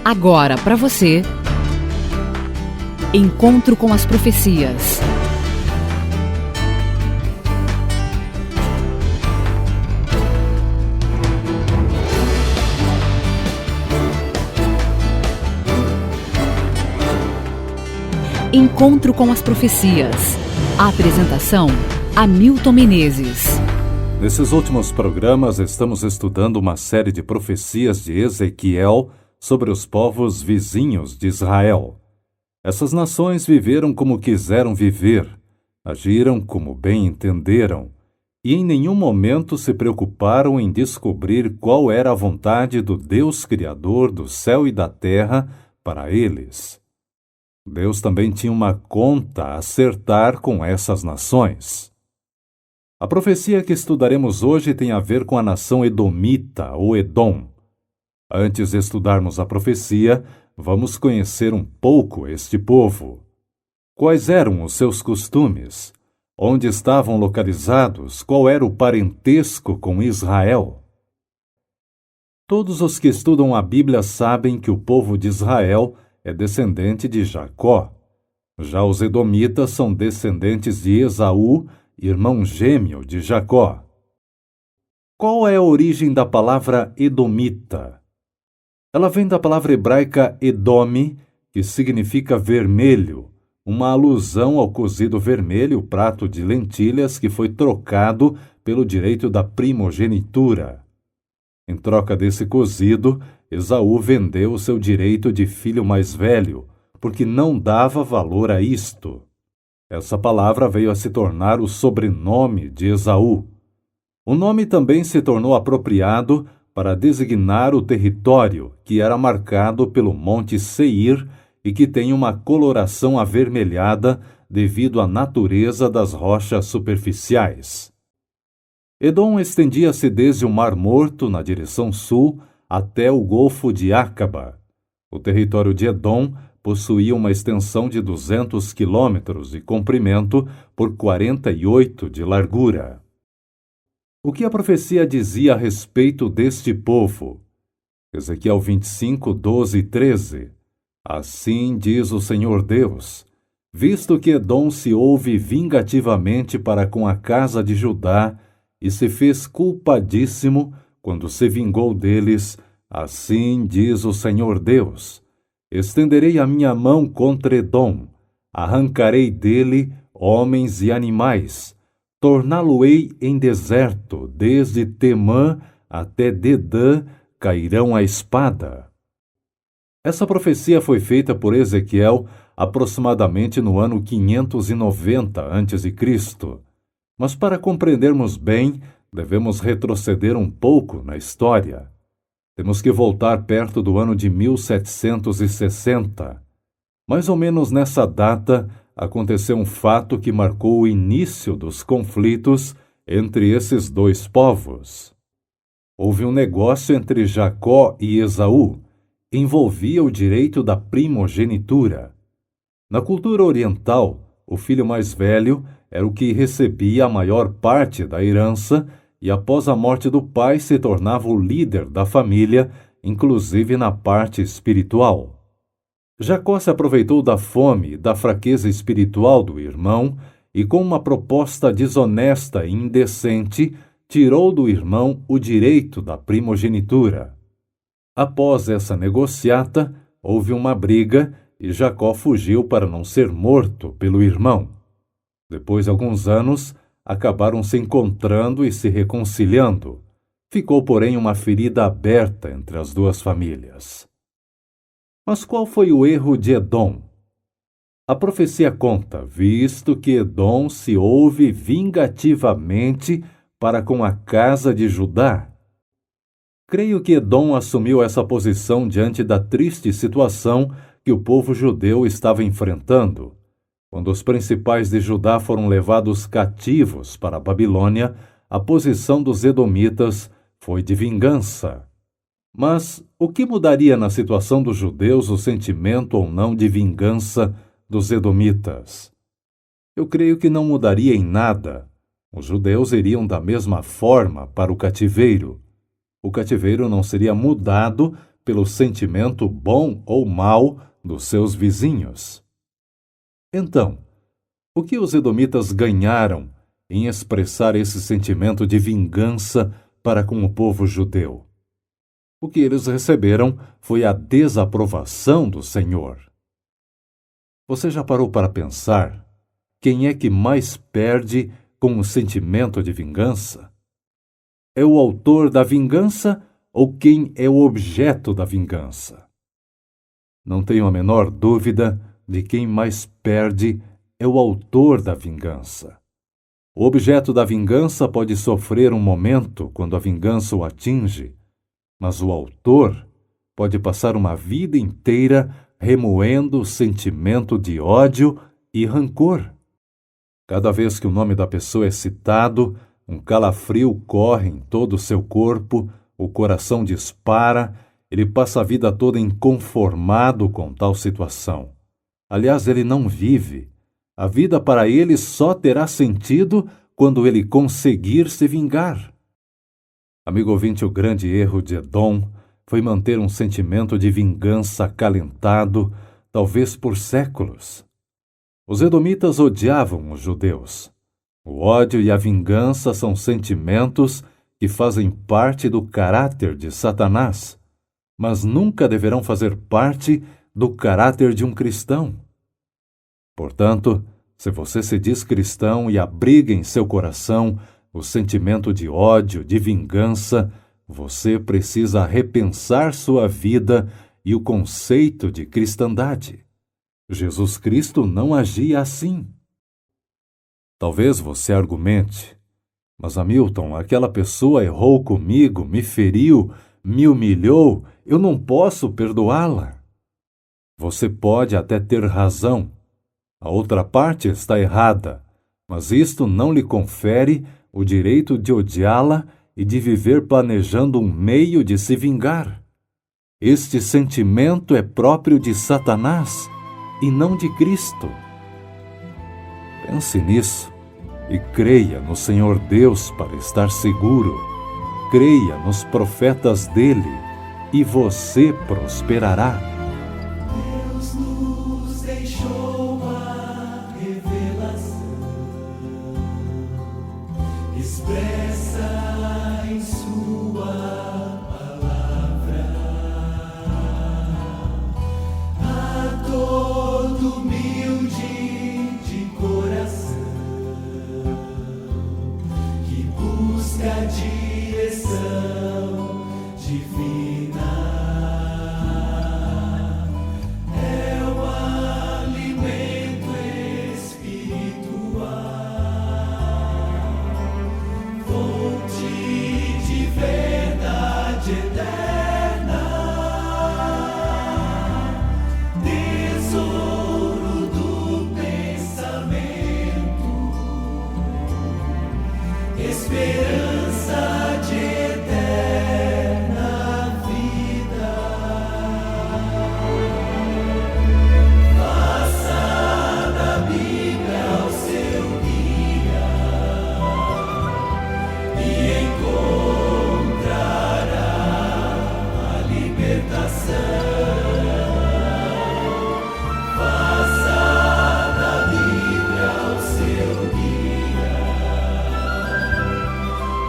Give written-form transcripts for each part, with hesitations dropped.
Agora para você, Encontro com as Profecias. Encontro com as Profecias. A apresentação: Hamilton Menezes. Nesses últimos programas, estamos estudando uma série de profecias de Ezequiel sobre os povos vizinhos de Israel. Essas nações viveram como quiseram viver, agiram como bem entenderam, e em nenhum momento se preocuparam em descobrir qual era a vontade do Deus Criador do céu e da terra para eles. Deus também tinha uma conta a acertar com essas nações. A profecia que estudaremos hoje tem a ver com a nação edomita, ou Edom. Antes de estudarmos a profecia, vamos conhecer um pouco este povo. Quais eram os seus costumes? Onde estavam localizados? Qual era o parentesco com Israel? Todos os que estudam a Bíblia sabem que o povo de Israel é descendente de Jacó. Já os edomitas são descendentes de Esaú, irmão gêmeo de Jacó. Qual é a origem da palavra edomita? Ela vem da palavra hebraica edome, que significa vermelho, uma alusão ao cozido vermelho, prato de lentilhas que foi trocado pelo direito da primogenitura. Em troca desse cozido, Esaú vendeu o seu direito de filho mais velho, porque não dava valor a isto. Essa palavra veio a se tornar o sobrenome de Esaú. O nome também se tornou apropriado para designar o território que era marcado pelo Monte Seir e que tem uma coloração avermelhada devido à natureza das rochas superficiais. Edom estendia-se desde o Mar Morto, na direção sul, até o Golfo de Acaba. O território de Edom possuía uma extensão de 200 quilômetros de comprimento por 48 de largura. O que a profecia dizia a respeito deste povo? Ezequiel 25, 12 e 13. Assim diz o Senhor Deus: visto que Edom se houve vingativamente para com a casa de Judá e se fez culpadíssimo quando se vingou deles, assim diz o Senhor Deus: estenderei a minha mão contra Edom, arrancarei dele homens e animais, torná-lo-ei em deserto, desde Temã até Dedã cairão a espada. Essa profecia foi feita por Ezequiel aproximadamente no ano 590 a.C., mas para compreendermos bem, devemos retroceder um pouco na história. Temos que voltar perto do ano de 1760. Mais ou menos nessa data, aconteceu um fato que marcou o início dos conflitos entre esses dois povos. Houve um negócio entre Jacó e Esaú, envolvia o direito da primogenitura. Na cultura oriental, o filho mais velho era o que recebia a maior parte da herança e após a morte do pai se tornava o líder da família, inclusive na parte espiritual. Jacó se aproveitou da fome e da fraqueza espiritual do irmão e, com uma proposta desonesta e indecente, tirou do irmão o direito da primogenitura. Após essa negociata, houve uma briga e Jacó fugiu para não ser morto pelo irmão. Depois de alguns anos, acabaram se encontrando e se reconciliando. Ficou, porém, uma ferida aberta entre as duas famílias. Mas qual foi o erro de Edom? A profecia conta, visto que Edom se houve vingativamente para com a casa de Judá. Creio que Edom assumiu essa posição diante da triste situação que o povo judeu estava enfrentando. Quando os principais de Judá foram levados cativos para a Babilônia, a posição dos edomitas foi de vingança. Mas o que mudaria na situação dos judeus o sentimento ou não de vingança dos edomitas? Eu creio que não mudaria em nada. Os judeus iriam da mesma forma para o cativeiro. O cativeiro não seria mudado pelo sentimento bom ou mau dos seus vizinhos. Então, o que os edomitas ganharam em expressar esse sentimento de vingança para com o povo judeu? O que eles receberam foi a desaprovação do Senhor. Você já parou para pensar quem é que mais perde com o sentimento de vingança? É o autor da vingança ou quem é o objeto da vingança? Não tenho a menor dúvida de quem mais perde é o autor da vingança. O objeto da vingança pode sofrer um momento quando a vingança o atinge, mas o autor pode passar uma vida inteira remoendo o sentimento de ódio e rancor. Cada vez que o nome da pessoa é citado, um calafrio corre em todo o seu corpo, o coração dispara, ele passa a vida toda inconformado com tal situação. Aliás, ele não vive. A vida para ele só terá sentido quando ele conseguir se vingar. Amigo ouvinte, o grande erro de Edom foi manter um sentimento de vingança acalentado, talvez por séculos. Os edomitas odiavam os judeus. O ódio e a vingança são sentimentos que fazem parte do caráter de Satanás, mas nunca deverão fazer parte do caráter de um cristão. Portanto, se você se diz cristão e abriga em seu coração o sentimento de ódio, de vingança, você precisa repensar sua vida e o conceito de cristandade. Jesus Cristo não agia assim. Talvez você argumente, mas Hamilton, aquela pessoa errou comigo, me feriu, me humilhou, eu não posso perdoá-la. Você pode até ter razão. A outra parte está errada, mas isto não lhe confere o direito de odiá-la e de viver planejando um meio de se vingar. Este sentimento é próprio de Satanás e não de Cristo. Pense nisso e creia no Senhor Deus para estar seguro. Creia nos profetas dele e você prosperará. Deus nos deixou a revelação expressa em sua palavra a todo humilde de coração que busca a direção divina. É o alimento espiritual, fonte de verdade eterna, tesouro do pensamento, esperança de eterna vida. Faça da Bíblia o seu guia e encontrará a libertação. Faça da Bíblia o seu guia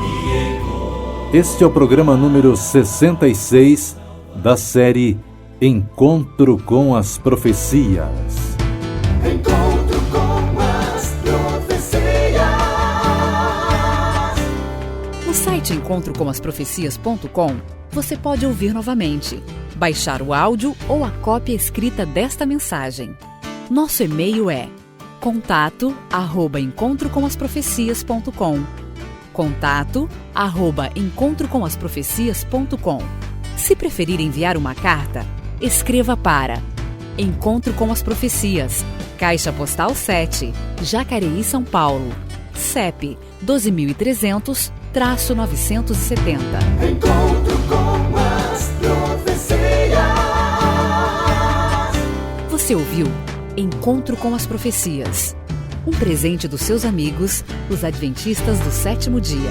e encontrará. Este é o programa número 66 da série Encontro com as Profecias. Encontro com as profecias. No site encontrocomasprofecias.com, você pode ouvir novamente, baixar o áudio ou a cópia escrita desta mensagem. Nosso e-mail é contato@encontrocomasprofecias.com. contato@encontrocomasprofecias.com. Se preferir enviar uma carta, escreva para Encontro com as Profecias, Caixa Postal 7, Jacareí, São Paulo, CEP 12.300-970. Encontro com as profecias. Você ouviu Encontro com as Profecias, um presente dos seus amigos, os Adventistas do Sétimo Dia.